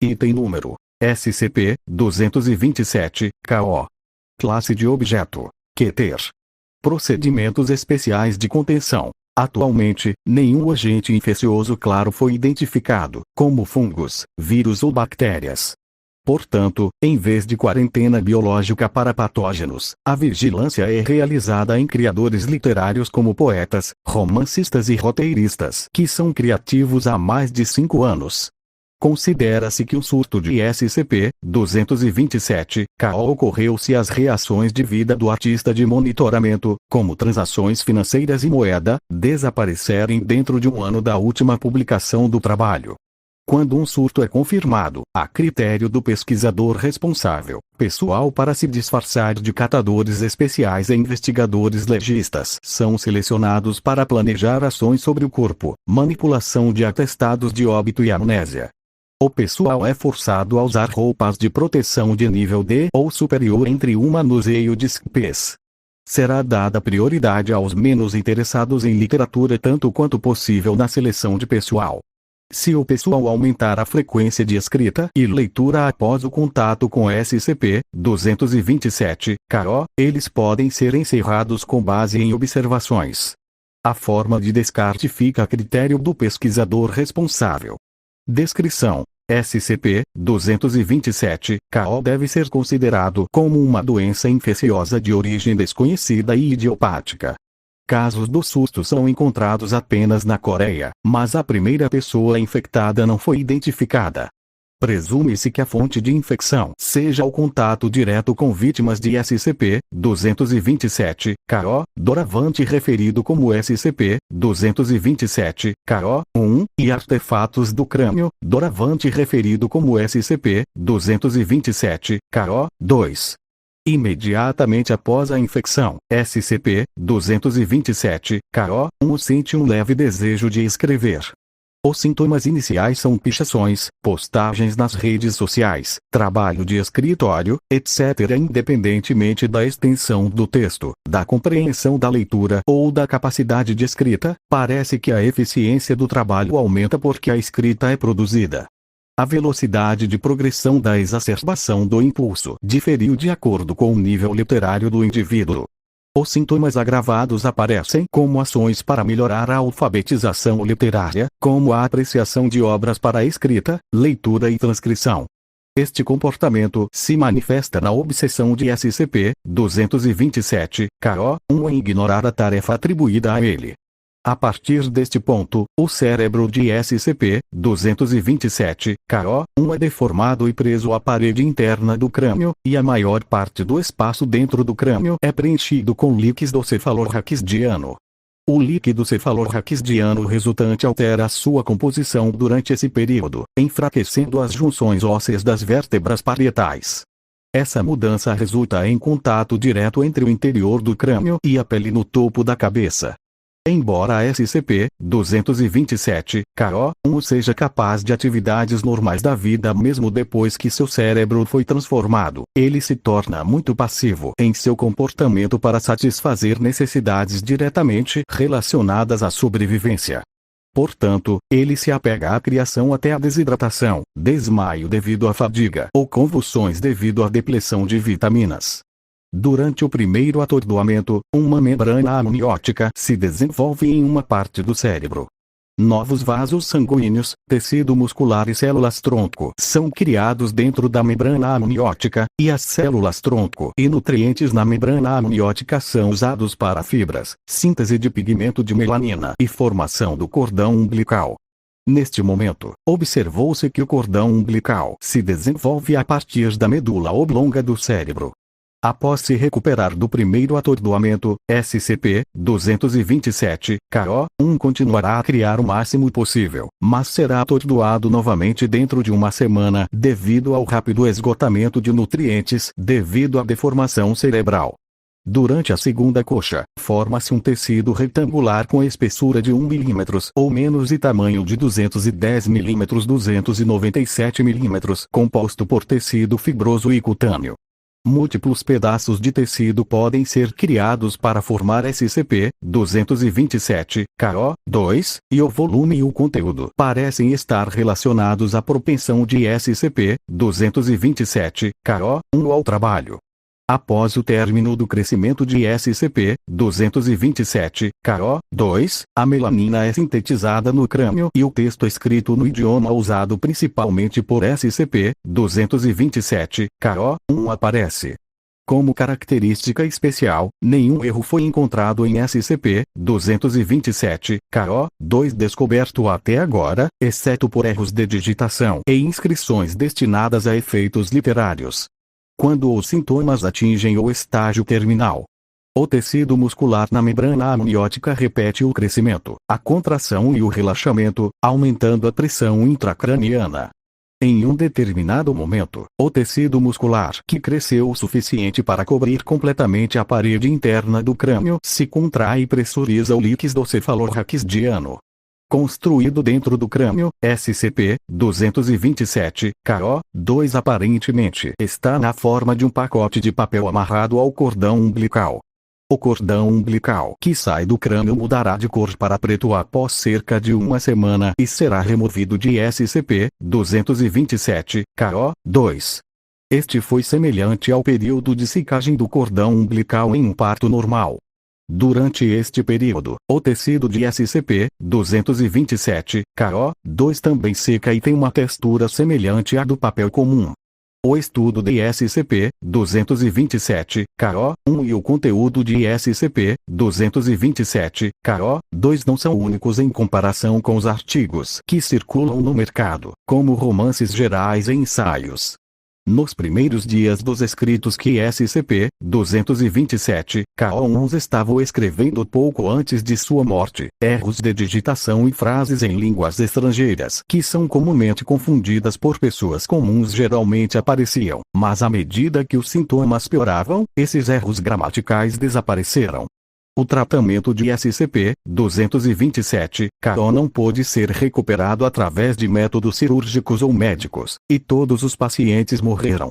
Item número SCP-227-KO. Classe de objeto: Keter. Procedimentos especiais de contenção. Atualmente, nenhum agente infeccioso claro foi identificado, como fungos, vírus ou bactérias. Portanto, em vez de quarentena biológica para patógenos, a vigilância é realizada em criadores literários como poetas, romancistas e roteiristas que são criativos há mais de 5 anos. Considera-se que o surto de SCP-227-KO ocorreu se as reações de vida do artista de monitoramento, como transações financeiras e moeda, desaparecerem dentro de um ano da última publicação do trabalho. Quando um surto é confirmado, a critério do pesquisador responsável, pessoal para se disfarçar de catadores especiais e investigadores legistas são selecionados para planejar ações sobre o corpo, manipulação de atestados de óbito e amnésia. O pessoal é forçado a usar roupas de proteção de nível D ou superior entre um manuseio de SCPs. Será dada prioridade aos menos interessados em literatura tanto quanto possível na seleção de pessoal. Se o pessoal aumentar a frequência de escrita e leitura após o contato com SCP-227-KO, eles podem ser encerrados com base em observações. A forma de descarte fica a critério do pesquisador responsável. Descrição: SCP-227-KO deve ser considerado como uma doença infecciosa de origem desconhecida e idiopática. Casos do surto são encontrados apenas na Coreia, mas a primeira pessoa infectada não foi identificada. Presume-se que a fonte de infecção seja o contato direto com vítimas de SCP-227-KO, doravante referido como SCP-227-KO-1, e artefatos do crânio, doravante referido como SCP-227-KO-2. Imediatamente após a infecção, SCP-227-KO-1 sente um leve desejo de escrever. Os sintomas iniciais são pichações, postagens nas redes sociais, trabalho de escritório, etc. Independentemente da extensão do texto, da compreensão da leitura ou da capacidade de escrita, parece que a eficiência do trabalho aumenta porque a escrita é produzida. A velocidade de progressão da exacerbação do impulso diferiu de acordo com o nível literário do indivíduo. Os sintomas agravados aparecem como ações para melhorar a alfabetização literária, como a apreciação de obras para escrita, leitura e transcrição. Este comportamento se manifesta na obsessão de SCP-227-KO-1 em ignorar a tarefa atribuída a ele. A partir deste ponto, o cérebro de SCP-227-KO-1 é deformado e preso à parede interna do crânio, e a maior parte do espaço dentro do crânio é preenchido com líquido cefalorraquidiano. O líquido cefalorraquidiano resultante altera a sua composição durante esse período, enfraquecendo as junções ósseas das vértebras parietais. Essa mudança resulta em contato direto entre o interior do crânio e a pele no topo da cabeça. Embora a SCP-227-KO-1 seja capaz de atividades normais da vida mesmo depois que seu cérebro foi transformado, ele se torna muito passivo em seu comportamento para satisfazer necessidades diretamente relacionadas à sobrevivência. Portanto, ele se apega à criação até a desidratação, desmaio devido à fadiga ou convulsões devido à depleção de vitaminas. Durante o primeiro atordoamento, uma membrana amniótica se desenvolve em uma parte do cérebro. Novos vasos sanguíneos, tecido muscular e células-tronco são criados dentro da membrana amniótica, e as células-tronco e nutrientes na membrana amniótica são usados para fibras, síntese de pigmento de melanina e formação do cordão umbilical. Neste momento, observou-se que o cordão umbilical se desenvolve a partir da medula oblonga do cérebro. Após se recuperar do primeiro atordoamento, SCP-227-KO-1 continuará a criar o máximo possível, mas será atordoado novamente dentro de uma semana devido ao rápido esgotamento de nutrientes devido à deformação cerebral. Durante a segunda coxa, forma-se um tecido retangular com espessura de 1 mm ou menos e tamanho de 210 mm 297 mm, composto por tecido fibroso e cutâneo. Múltiplos pedaços de tecido podem ser criados para formar SCP-227-KO2, e o volume e o conteúdo parecem estar relacionados à propensão de SCP-227-KO1 ao trabalho. Após o término do crescimento de SCP-227-KO2, a melanina é sintetizada no crânio e o texto escrito no idioma usado principalmente por SCP-227-KO1 aparece. Como característica especial, nenhum erro foi encontrado em SCP-227-KO2 descoberto até agora, exceto por erros de digitação e inscrições destinadas a efeitos literários. Quando os sintomas atingem o estágio terminal, o tecido muscular na membrana amniótica repete o crescimento, a contração e o relaxamento, aumentando a pressão intracraniana. Em um determinado momento, o tecido muscular que cresceu o suficiente para cobrir completamente a parede interna do crânio se contrai e pressuriza o líquido cefalorraquidiano. Construído dentro do crânio, SCP-227-KO2 aparentemente está na forma de um pacote de papel amarrado ao cordão umbilical. O cordão umbilical que sai do crânio mudará de cor para preto após cerca de uma semana e será removido de SCP-227-KO2. Este foi semelhante ao período de secagem do cordão umbilical em um parto normal. Durante este período, o tecido de SCP-227-KO2 também seca e tem uma textura semelhante à do papel comum. O estudo de SCP-227-KO1 e o conteúdo de SCP-227-KO2 não são únicos em comparação com os artigos que circulam no mercado, como romances gerais e ensaios. Nos primeiros dias dos escritos que SCP-227-KO1 estava escrevendo pouco antes de sua morte, erros de digitação e frases em línguas estrangeiras que são comumente confundidas por pessoas comuns geralmente apareciam, mas à medida que os sintomas pioravam, esses erros gramaticais desapareceram. O tratamento de SCP-227-KO não pôde ser recuperado através de métodos cirúrgicos ou médicos, e todos os pacientes morreram.